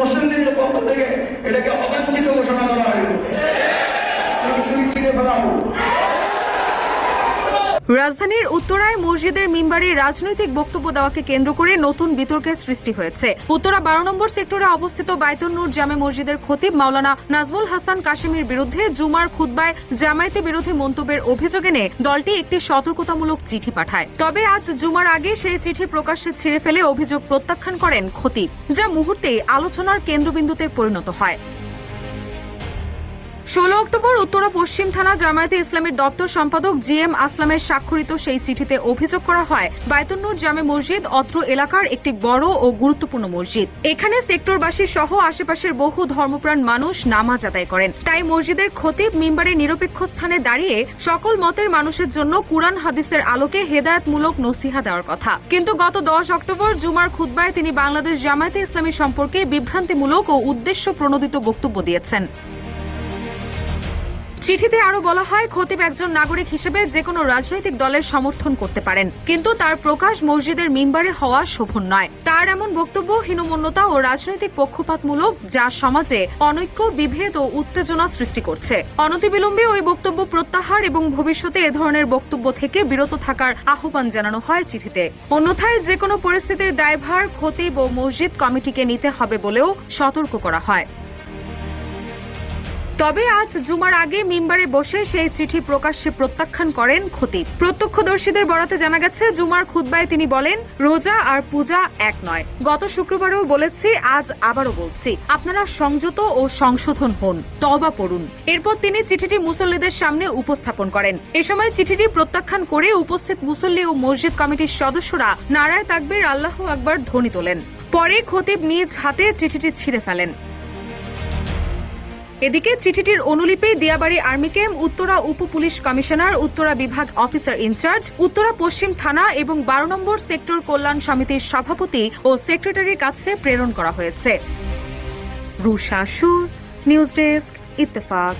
মুসলিম লীগের পক্ষ থেকে এটাকে অবাঞ্ছিত ঘোষণা করা হইল। ছিঁড়ে ফেলা হোক। রাজধানীর উত্তরায় মসজিদের মিম্বারে রাজনৈতিক বক্তব্য দেওয়াকে কেন্দ্র করে নতুন বিতর্কের সৃষ্টি হয়েছে। উত্তরা 12 নম্বর সেক্টরে অবস্থিত বাইতুন নূর জামে মসজিদের খতিব মাওলানা নাজমুল হাসান কাশেমির বিরুদ্ধে জুমার খুতবায় জামায়াতে বিরোধী মন্তব্যের অভিযোগ এনে দলটি একটি সতর্কতামূলক চিঠি পাঠায়। তবে আজ জুমার আগে সেই চিঠি প্রকাশ্যে ছিঁড়ে ফেলে অভিযোগ প্রত্যাখ্যান করেন খতিব, যা মুহূর্তেই আলোচনার কেন্দ্রবিন্দুতে পরিণত হয়। 16 অক্টোবর উত্তরা পশ্চিম থানা জামায়াতে ইসলামীর দপ্তর সম্পাদক জিএম আসলামের স্বাক্ষরিত সেই চিঠিতে অভিযোগ করা হয়, বাইতুন নূর জামে মসজিদ অত্র এলাকার একটি বড় ও গুরুত্বপূর্ণ মসজিদ। এখানে সেক্টরবাসী সহ আশেপাশের বহু ধর্মপ্রাণ মানুষ নামাজ আদায় করেন। তাই মসজিদের খতিব মিম্বারে নিরপেক্ষ স্থানে দাঁড়িয়ে সকল মতের মানুষের জন্য কুরআন হাদিসের আলোকে হেদায়েতমূলক নসিহা দেওয়ার কথা। কিন্তু গত 10 অক্টোবর জুমার খুতবায় তিনি বাংলাদেশ জামায়াতে ইসলামী সম্পর্কে বিভ্রান্তিমূলক ও উদ্দেশ্য প্রণোদিত বক্তব্য দিয়েছেন। চিঠিতে আরো বলা হয়, খতিব একজন নাগরিক হিসেবে যে কোনো রাজনৈতিক দলের সমর্থন করতে পারেন, কিন্তু তার প্রকাশ মসজিদের মিম্বারে হওয়া শোভন নয়। তার এমন বক্তব্য হীনমন্যতা ও রাজনৈতিক পক্ষপাতমূলক, যা সমাজে অনৈক্য, বিভেদ ও উত্তেজনা সৃষ্টি করছে। অনতিবিলম্বে ওই বক্তব্য প্রত্যাহার এবং ভবিষ্যতে এ ধরনের বক্তব্য থেকে বিরত থাকার আহ্বান জানানো হয় চিঠিতে। অন্যথায় যে কোনো পরিস্থিতির দায়ভার খতিব ও মসজিদ কমিটিকে নিতে হবে বলেও সতর্ক করা হয়। তবে আজ জুমার আগে মিম্বারে বসে সেই চিঠি প্রকাশ্যে প্রত্যাখ্যান করেন খতিব। প্রত্যক্ষদর্শীদের বরাতে জানা গেছে, জুমার খুতবায় তিনি বলেন, রোজা আর পূজা এক নয়। গত শুক্রবারেও বলেছি, আজ আবারও বলছি, আপনারা সংযত ও সংশোধন হন, তওবা পড়ুন। এরপর তিনি চিঠিটি মুসল্লিদের সামনে উপস্থাপন করেন। এ সময় চিঠিটি প্রত্যাখ্যান করে উপস্থিত মুসল্লি ও মসজিদ কমিটির সদস্যরা নারায়ে তাকবীর, আল্লাহু আকবার ধ্বনি তোলেন। পরে খতিব নিজ হাতে চিঠিটি ছিঁড়ে ফেলেন। এদিকে চিঠিটির অনুলিপি দিয়াবাড়ি আর্মি ক্যাম্প, উত্তরা উপ পুলিশ কমিশনার, উত্তরা বিভাগ অফিসার ইনচার্জ, উত্তরা পশ্চিম থানা এবং 12 নম্বর সেক্টর কল্যাণ সমিতির সভাপতি ও সেক্রেটারির কাছে প্রেরণ করা হয়েছে। রুশা সুর, নিউজ ডেস্ক, ইত্তেফাক।